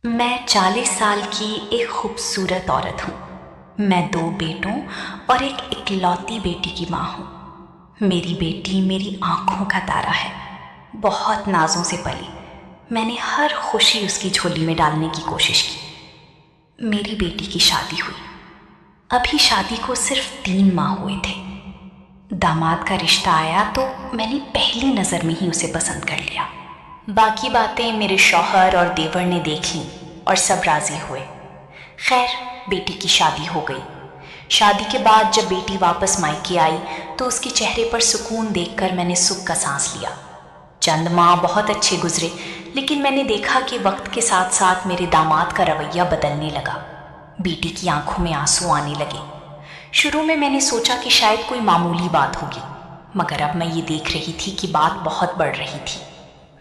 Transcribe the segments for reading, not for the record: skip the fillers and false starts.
میں 40 سال کی ایک خوبصورت عورت ہوں۔ میں 2 بیٹوں اور ایک اکلوتی بیٹی کی ماں ہوں۔ میری بیٹی میری آنکھوں کا تارا ہے، بہت نازوں سے پلی۔ میں نے ہر خوشی اس کی جھولی میں ڈالنے کی کوشش کی۔ میری بیٹی کی شادی ہوئی۔ ابھی شادی کو صرف 3 ماہ ہوئے تھے۔ داماد کا رشتہ آیا تو میں نے پہلی نظر میں ہی اسے پسند کر لیا۔ باقی باتیں میرے شوہر اور دیور نے دیکھیں اور سب راضی ہوئے۔ خیر، بیٹی کی شادی ہو گئی۔ شادی کے بعد جب بیٹی واپس مائکے آئی تو اس کے چہرے پر سکون دیکھ کر میں نے سکھ کا سانس لیا۔ چند ماہ بہت اچھے گزرے، لیکن میں نے دیکھا کہ وقت کے ساتھ ساتھ میرے داماد کا رویہ بدلنے لگا۔ بیٹی کی آنکھوں میں آنسو آنے لگے۔ شروع میں نے سوچا کہ شاید کوئی معمولی بات ہوگی، مگر اب میں یہ دیکھ رہی تھی کہ بات بہت بڑھ رہی تھی۔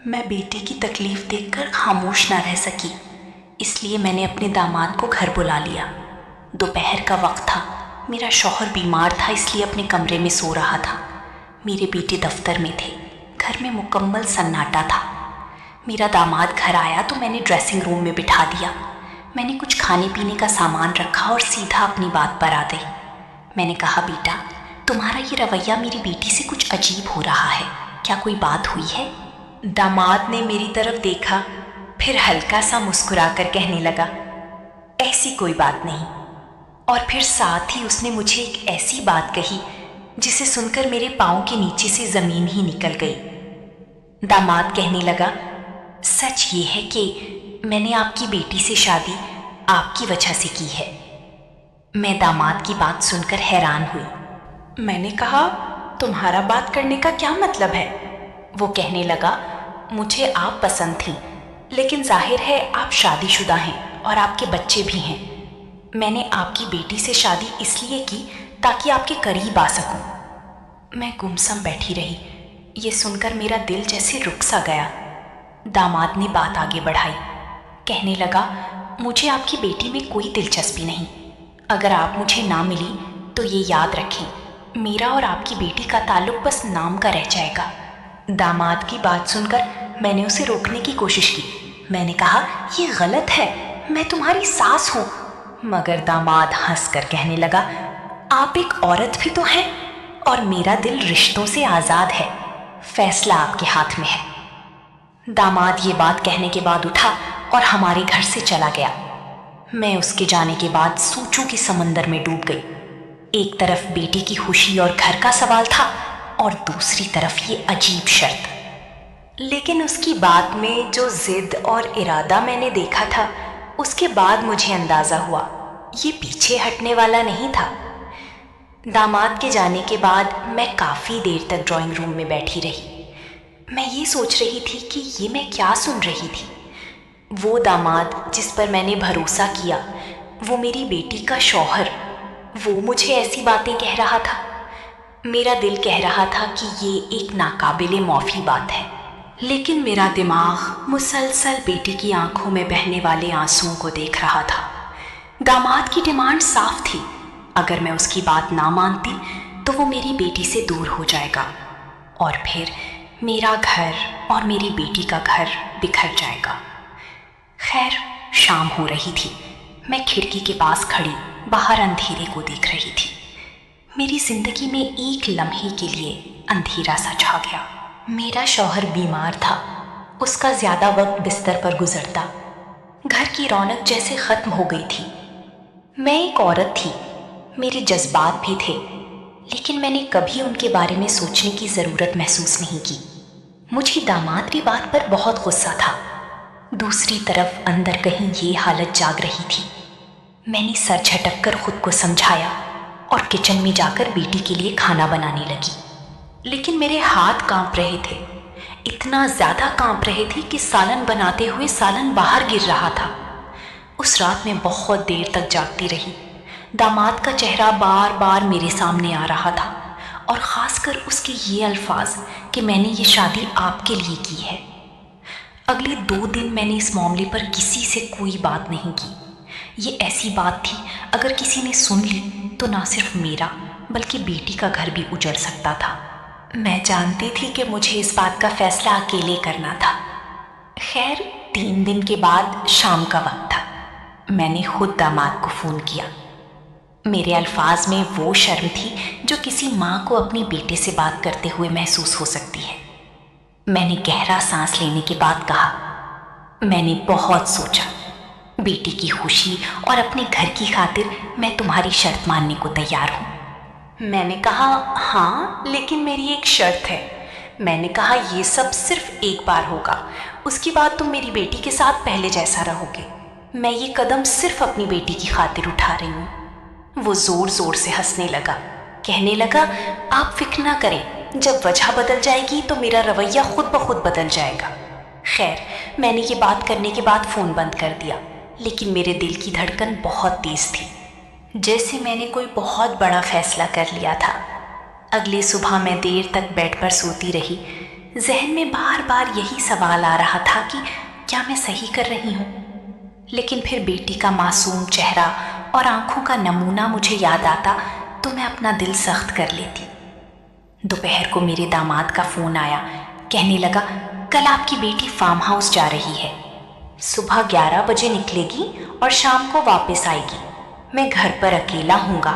میں بیٹی کی تکلیف دیکھ کر خاموش نہ رہ سکی، اس لیے میں نے اپنے داماد کو گھر بلا لیا۔ دوپہر کا وقت تھا، میرا شوہر بیمار تھا اس لیے اپنے کمرے میں سو رہا تھا۔ میرے بیٹے دفتر میں تھے، گھر میں مکمل سناٹا تھا۔ میرا داماد گھر آیا تو میں نے ڈریسنگ روم میں بٹھا دیا۔ میں نے کچھ کھانے پینے کا سامان رکھا اور سیدھا اپنی بات پر آ گئی۔ میں نے کہا، بیٹا، تمہارا یہ رویہ میری بیٹی سے کچھ عجیب ہو رہا ہے، کیا کوئی بات ہوئی ہے؟ داماد نے میری طرف دیکھا، پھر ہلکا سا مسکرا کر کہنے لگا، ایسی کوئی بات نہیں۔ اور پھر ساتھ ہی اس نے مجھے ایک ایسی بات کہی جسے سن کر میرے پاؤں کے نیچے سے زمین ہی نکل گئی۔ داماد کہنے لگا، سچ یہ ہے کہ میں نے آپ کی بیٹی سے شادی آپ کی وجہ سے کی ہے۔ میں داماد کی بات سن کر حیران ہوئی۔ میں نے کہا، تمہارا بات کرنے کا کیا مطلب ہے؟ وہ کہنے لگا، مجھے آپ پسند تھیں، لیکن ظاہر ہے آپ شادی شدہ ہیں اور آپ کے بچے بھی ہیں۔ میں نے آپ کی بیٹی سے شادی اس لیے کی تاکہ آپ کے قریب آ سکوں۔ میں گمسم بیٹھی رہی، یہ سن کر میرا دل جیسے رک سا گیا۔ داماد نے بات آگے بڑھائی، کہنے لگا، مجھے آپ کی بیٹی میں کوئی دلچسپی نہیں۔ اگر آپ مجھے نہ ملی تو یہ یاد رکھیں، میرا اور آپ کی بیٹی کا تعلق بس نام کا رہ جائے گا۔ داماد کی بات سن کر میں نے اسے روکنے کی کوشش کی۔ میں نے کہا، یہ غلط ہے، میں تمہاری ساس ہوں۔ مگر داماد ہنس کر کہنے لگا، آپ ایک عورت بھی تو ہیں اور میرا دل رشتوں سے آزاد ہے، فیصلہ آپ کے ہاتھ میں ہے۔ داماد یہ بات کہنے کے بعد اٹھا اور ہمارے گھر سے چلا گیا۔ میں اس کے جانے کے بعد سوچوں کے سمندر میں ڈوب گئی۔ ایک طرف بیٹی کی خوشی اور گھر کا سوال تھا اور دوسری طرف یہ عجیب شرط۔ لیکن اس کی بات میں جو ضد اور ارادہ میں نے دیکھا تھا، اس کے بعد مجھے اندازہ ہوا یہ پیچھے ہٹنے والا نہیں تھا۔ داماد کے جانے کے بعد میں کافی دیر تک ڈرائنگ روم میں بیٹھی رہی۔ میں یہ سوچ رہی تھی کہ یہ میں کیا سن رہی تھی۔ وہ داماد جس پر میں نے بھروسہ کیا، وہ میری بیٹی کا شوہر، وہ مجھے ایسی باتیں کہہ رہا تھا۔ میرا دل کہہ رہا تھا کہ یہ ایک ناقابل معافی بات ہے، لیکن میرا دماغ مسلسل بیٹی کی آنکھوں میں بہنے والے آنسوؤں کو دیکھ رہا تھا۔ داماد کی ڈیمانڈ صاف تھی، اگر میں اس کی بات نہ مانتی تو وہ میری بیٹی سے دور ہو جائے گا اور پھر میرا گھر اور میری بیٹی کا گھر بکھر جائے گا۔ خیر، شام ہو رہی تھی۔ میں کھڑکی کے پاس کھڑی باہر اندھیرے کو دیکھ رہی تھی۔ میری زندگی میں ایک لمحے کے لیے اندھیرا سا چھا گیا۔ میرا شوہر بیمار تھا، اس کا زیادہ وقت بستر پر گزرتا۔ گھر کی رونق جیسے ختم ہو گئی تھی۔ میں ایک عورت تھی، میرے جذبات بھی تھے، لیکن میں نے کبھی ان کے بارے میں سوچنے کی ضرورت محسوس نہیں کی۔ مجھے داماد کی بات پر بہت غصہ تھا، دوسری طرف اندر کہیں یہ حالت جاگ رہی تھی۔ میں نے سر جھٹک کر خود کو سمجھایا اور کچن میں جا کر بیٹی کے لیے کھانا بنانے لگی، لیکن میرے ہاتھ کانپ رہے تھے، اتنا زیادہ کانپ رہے تھے کہ سالن بناتے ہوئے سالن باہر گر رہا تھا۔ اس رات میں بہت دیر تک جاگتی رہی۔ داماد کا چہرہ بار بار میرے سامنے آ رہا تھا، اور خاص کر اس کے یہ الفاظ کہ میں نے یہ شادی آپ کے لیے کی ہے۔ اگلے 2 دن میں نے اس معاملے پر کسی سے کوئی بات نہیں کی۔ یہ ایسی بات تھی، اگر کسی نے سن لی تو نہ صرف میرا بلکہ بیٹی کا گھر بھی اجڑ سکتا تھا۔ میں جانتی تھی کہ مجھے اس بات کا فیصلہ اکیلے کرنا تھا۔ خیر، 3 दिन के बाद शाम का वक्त था। मैंने खुद दामाद को फ़ोन किया। मेरे अल्फाज में वो शर्म थी जो किसी माँ को अपनी बेटे से बात करते हुए महसूस हो सकती है। मैंने गहरा सांस लेने के बाद कहा, मैंने बहुत सोचा, बेटी की खुशी और अपने घर की खातिर मैं तुम्हारी शर्त मानने को तैयार हूँ। मैंने कहा, हाँ, लेकिन मेरी एक शर्त है। मैंने कहा, ये सब सिर्फ एक बार होगा, उसके बाद तुम मेरी बेटी के साथ पहले जैसा रहोगे। मैं ये कदम सिर्फ अपनी बेटी की खातिर उठा रही हूँ। वो जोर जोर से हंसने लगा, कहने लगा, आप फिक्र ना करें, जब वजह बदल जाएगी तो मेरा रवैया खुद ब खुद बदल जाएगा। खैर, मैंने ये बात करने के बाद फ़ोन बंद कर दिया, लेकिन मेरे दिल की धड़कन बहुत तेज़ थी, जैसे मैंने कोई बहुत बड़ा फैसला कर लिया था। अगली सुबह मैं देर तक बेड पर सोती रही। जहन में बार बार यही सवाल आ रहा था कि क्या मैं सही कर रही हूँ। लेकिन फिर बेटी का मासूम चेहरा और आंखों का नमूना मुझे याद आता तो मैं अपना दिल सख्त कर लेती। दोपहर को मेरे दामाद का फ़ोन आया। कहने लगा, कल आपकी बेटी फार्म हाउस जा रही है, सुबह 11 बजे निकलेगी और शाम को वापस आएगी। मैं घर पर अकेला हूँगा,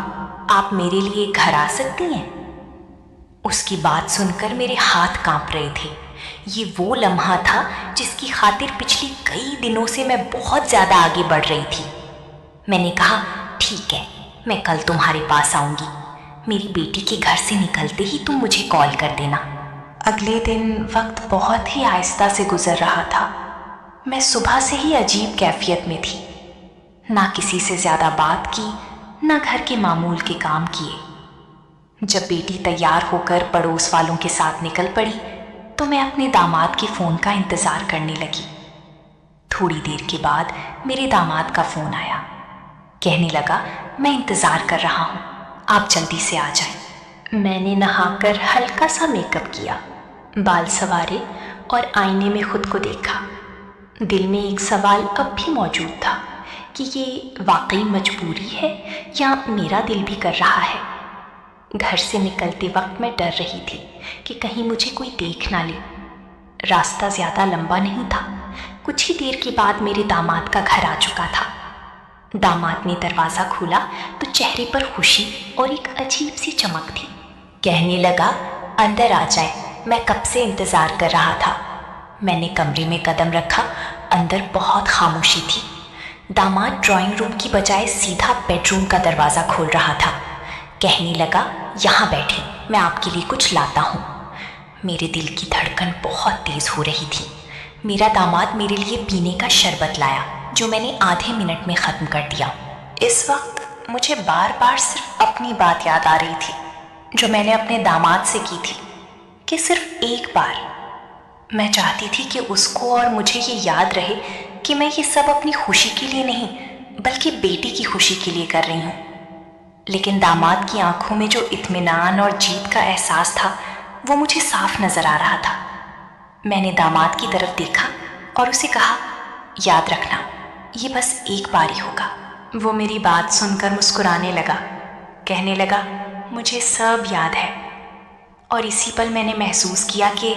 आप मेरे लिए घर आ सकती हैं? उसकी बात सुनकर मेरे हाथ कांप रहे थे। ये वो लम्हा था जिसकी खातिर पिछले कई दिनों से मैं बहुत ज़्यादा आगे बढ़ रही थी। मैंने कहा, ठीक है, मैं कल तुम्हारे पास आऊँगी। मेरी बेटी के घर से निकलते ही तुम मुझे कॉल कर देना। अगले दिन वक्त बहुत ही आहिस्ता से गुजर रहा था। मैं सुबह से ही अजीब कैफियत में थी। ना किसी से ज़्यादा बात की, ना घर के मामूल के काम किए। जब बेटी तैयार होकर पड़ोस वालों के साथ निकल पड़ी तो मैं अपने दामाद के फ़ोन का इंतज़ार करने लगी। थोड़ी देर के बाद मेरे दामाद का फ़ोन आया। कहने लगा, मैं इंतज़ार कर रहा हूँ, आप जल्दी से आ जाएं। मैंने नहाकर हल्का सा मेकअप किया, बाल संवारे और आईने में खुद को देखा। दिल में एक सवाल अब भी मौजूद था कि ये वाकई मजबूरी है या मेरा दिल भी कर रहा है। घर से निकलते वक्त मैं डर रही थी कि कहीं मुझे कोई देख ना ले। रास्ता ज़्यादा लंबा नहीं था। कुछ ही देर के बाद मेरे दामाद का घर आ चुका था। दामाद ने दरवाज़ा खोला तो चेहरे पर खुशी और एक अजीब सी चमक थी। कहने लगा, अंदर आ जाए, मैं कब से इंतज़ार कर रहा था। मैंने कमरे में कदम रखा। अंदर बहुत खामोशी थी। दामाद ड्राइंग रूम की बजाय सीधा बेडरूम का दरवाज़ा खोल रहा था। कहने लगा, यहाँ बैठे, मैं आपके लिए कुछ लाता हूँ। मेरे दिल की धड़कन बहुत तेज़ हो रही थी। मेरा दामाद मेरे लिए पीने का शरबत लाया, जो मैंने आधे मिनट में ख़त्म कर दिया। इस वक्त मुझे बार बार सिर्फ अपनी बात याद आ रही थी, जो मैंने अपने दामाद से की थी, कि सिर्फ एक बार। मैं चाहती थी कि उसको और मुझे ये याद रहे कि मैं ये सब अपनी खुशी के लिए नहीं, बल्कि बेटी की खुशी के लिए कर रही हूँ। लेकिन दामाद की आंखों में जो इत्मीनान और जीत का एहसास था, वो मुझे साफ नज़र आ रहा था। मैंने दामाद की तरफ देखा और उसे कहा, याद रखना, ये बस एक बार ही होगा। वो मेरी बात सुनकर मुस्कुराने लगा। कहने लगा, मुझे सब याद है। और इसी पल मैंने महसूस किया कि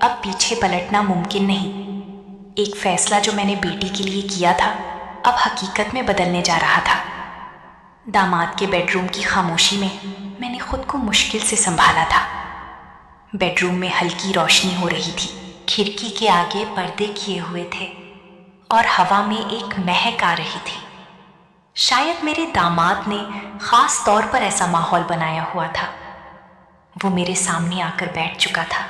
अब पीछे पलटना मुमकिन नहीं। एक फैसला जो मैंने बेटी के लिए किया था, अब हकीकत में बदलने जा रहा था। दामाद के बेडरूम की खामोशी में मैंने खुद को मुश्किल से संभाला था। बेडरूम में हल्की रोशनी हो रही थी। खिड़की के आगे पर्दे किए हुए थे और हवा में एक महक आ रही थी। शायद मेरे दामाद ने ख़ास तौर पर ऐसा माहौल बनाया हुआ था। वो मेरे सामने आकर बैठ चुका था।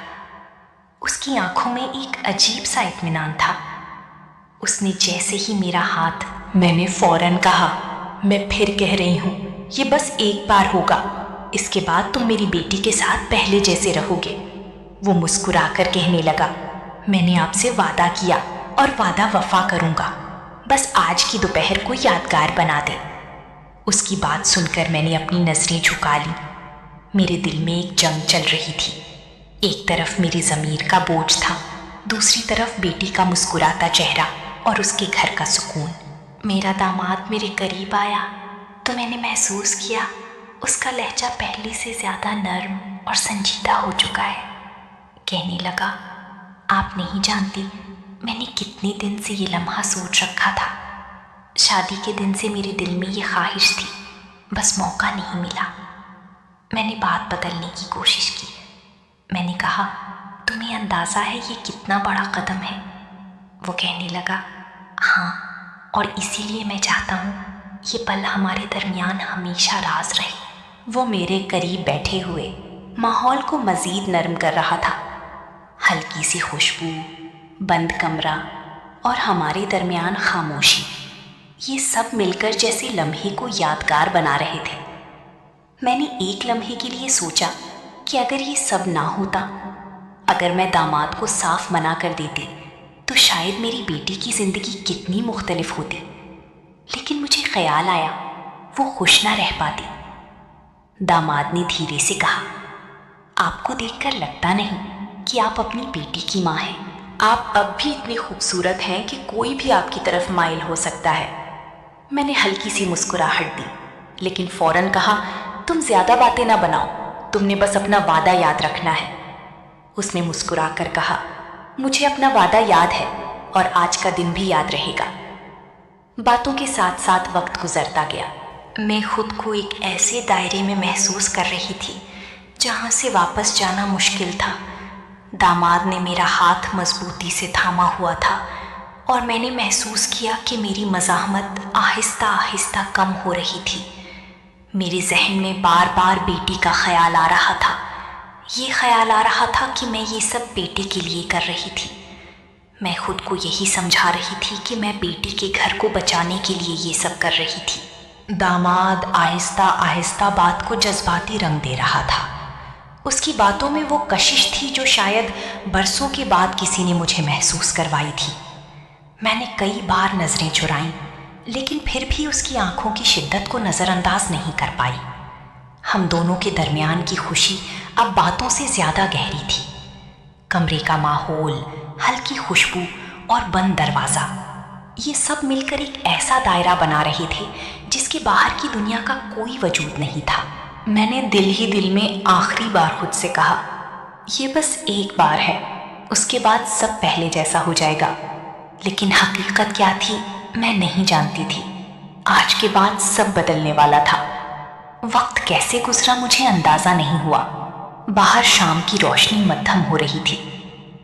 उसकी आंखों में एक अजीब सा इत्मीनान था। उसने जैसे ही मेरा हाथ, मैंने फौरन कहा, मैं फिर कह रही हूँ, ये बस एक बार होगा, इसके बाद तुम मेरी बेटी के साथ पहले जैसे रहोगे। वो मुस्कुराकर कहने लगा, मैंने आपसे वादा किया और वादा वफा करूँगा, बस आज की दोपहर को यादगार बना दे। उसकी बात सुनकर मैंने अपनी नज़रें झुका ली। मेरे दिल में एक जंग चल रही थी। एक तरफ मेरी ज़मीर का बोझ था, दूसरी तरफ बेटी का मुस्कुराता चेहरा और उसके घर का सुकून। मेरा दामाद मेरे करीब आया तो मैंने महसूस किया उसका लहजा पहले से ज़्यादा नर्म और संजीदा हो चुका है। कहने लगा, आप नहीं जानती, मैंने कितने दिन से ये लम्हा सोच रखा था। शादी के दिन से मेरे दिल में ये ख्वाहिश थी, बस मौका नहीं मिला। मैंने बात बदलने की कोशिश की। मैंने कहा, तुम्हें अंदाज़ा है ये कितना बड़ा कदम है? वो कहने लगा, हाँ, और इसीलिए मैं चाहता हूँ ये पल हमारे दरमियान हमेशा राज रहे। वो मेरे करीब बैठे हुए माहौल को मज़ीद नरम कर रहा था। हल्की सी खुशबू, बंद कमरा और हमारे दरमियान खामोशी, ये सब मिलकर जैसे लम्हे को यादगार बना रहे थे। मैंने एक लम्हे के लिए सोचा कि अगर ये सब ना होता, अगर मैं दामाद को साफ मना कर देती, तो शायद मेरी बेटी की ज़िंदगी कितनी मुख्तलिफ होती। लेकिन मुझे ख्याल आया वो खुश ना रह पाती। दामाद ने धीरे से कहा, आपको देखकर लगता नहीं कि आप अपनी बेटी की माँ हैं। आप अब भी इतनी खूबसूरत हैं कि कोई भी आपकी तरफ माइल हो सकता है। मैंने हल्की सी मुस्कुराहट दी, लेकिन फौरन कहा, तुम ज़्यादा बातें ना बनाओ, तुमने बस अपना वादा याद रखना है। उसने मुस्कुरा कर कहा, मुझे अपना वादा याद है और आज का दिन भी याद रहेगा। बातों के साथ साथ वक्त गुजरता गया। मैं खुद को एक ऐसे दायरे में महसूस कर रही थी जहाँ से वापस जाना मुश्किल था। दामाद ने मेरा हाथ मजबूती से थामा हुआ था और मैंने महसूस किया कि मेरी मज़ाहमत आहिस्ता आहिस्ता कम हो रही थी। मेरे जहन में बार बार बेटी का ख्याल आ रहा था। ये ख्याल आ रहा था कि मैं ये सब बेटे के लिए कर रही थी। मैं खुद को यही समझा रही थी कि मैं बेटी के घर को बचाने के लिए ये सब कर रही थी। दामाद आहिस्ता आहिस्ता बात को जज्बाती रंग दे रहा था। उसकी बातों में वो कशिश थी जो शायद बरसों के बाद किसी ने मुझे महसूस करवाई थी। मैंने कई बार नज़रें चुराईं, लेकिन फिर भी उसकी आंखों की शिद्दत को नज़रअंदाज नहीं कर पाई। हम दोनों के दरमियान की खुशी अब बातों से ज़्यादा गहरी थी। कमरे का माहौल, हल्की खुशबू और बंद दरवाज़ा, ये सब मिलकर एक ऐसा दायरा बना रहे थे जिसके बाहर की दुनिया का कोई वजूद नहीं था। मैंने दिल ही दिल में आखिरी बार खुद से कहा, ये बस एक बार है, उसके बाद सब पहले जैसा हो जाएगा। लेकिन हकीकत क्या थी मैं नहीं जानती थी। आज के बाद सब बदलने वाला था। वक्त कैसे गुजरा मुझे अंदाज़ा नहीं हुआ। बाहर शाम की रोशनी मद्धम हो रही थी।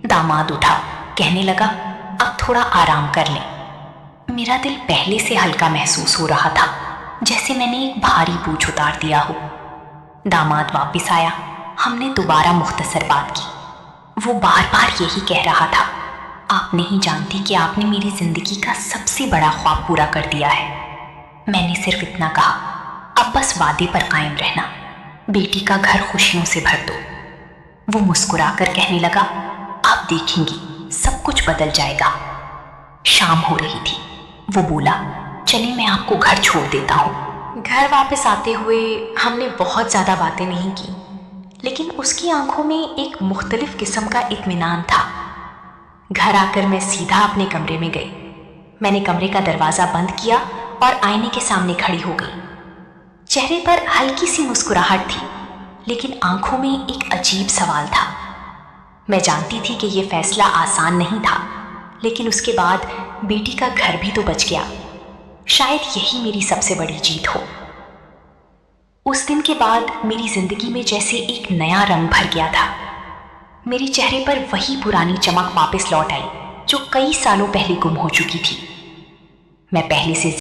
दामाद उठा, कहने लगा, अब थोड़ा आराम कर लें। मेरा दिल पहले से हल्का महसूस हो रहा था, जैसे मैंने एक भारी बोझ उतार दिया हो। दामाद वापस आया। हमने दोबारा मुख्तसर बात की। वो बार बार यही कह रहा था, आप नहीं जानती कि आपने मेरी ज़िंदगी का सबसे बड़ा ख्वाब पूरा कर दिया है। मैंने सिर्फ इतना कहा, अब बस वादे पर कायम रहना, बेटी का घर खुशियों से भर दो। वो मुस्कुराकर कहने लगा, आप देखेंगी सब कुछ बदल जाएगा। शाम हो रही थी। वो बोला, चलिए मैं आपको घर छोड़ देता हूँ। घर वापस आते हुए हमने बहुत ज़्यादा बातें नहीं की, लेकिन उसकी आंखों में एक मुख्तलिफ किस्म का इत्मीनान था। घर आकर मैं सीधा अपने कमरे में गई। मैंने कमरे का दरवाज़ा बंद किया और आईने के सामने खड़ी हो गई। चेहरे पर हल्की सी मुस्कुराहट थी, लेकिन आंखों में एक अजीब सवाल था। मैं जानती थी कि यह फैसला आसान नहीं था, लेकिन उसके बाद बेटी का घर भी तो बच गया। शायद यही मेरी सबसे बड़ी जीत हो। उस दिन के बाद मेरी जिंदगी में जैसे एक नया रंग भर गया था। मेरे चेहरे पर वही पुरानी चमक वापस लौट आई जो कई सालों पहले गुम हो चुकी थी। मैं पहले से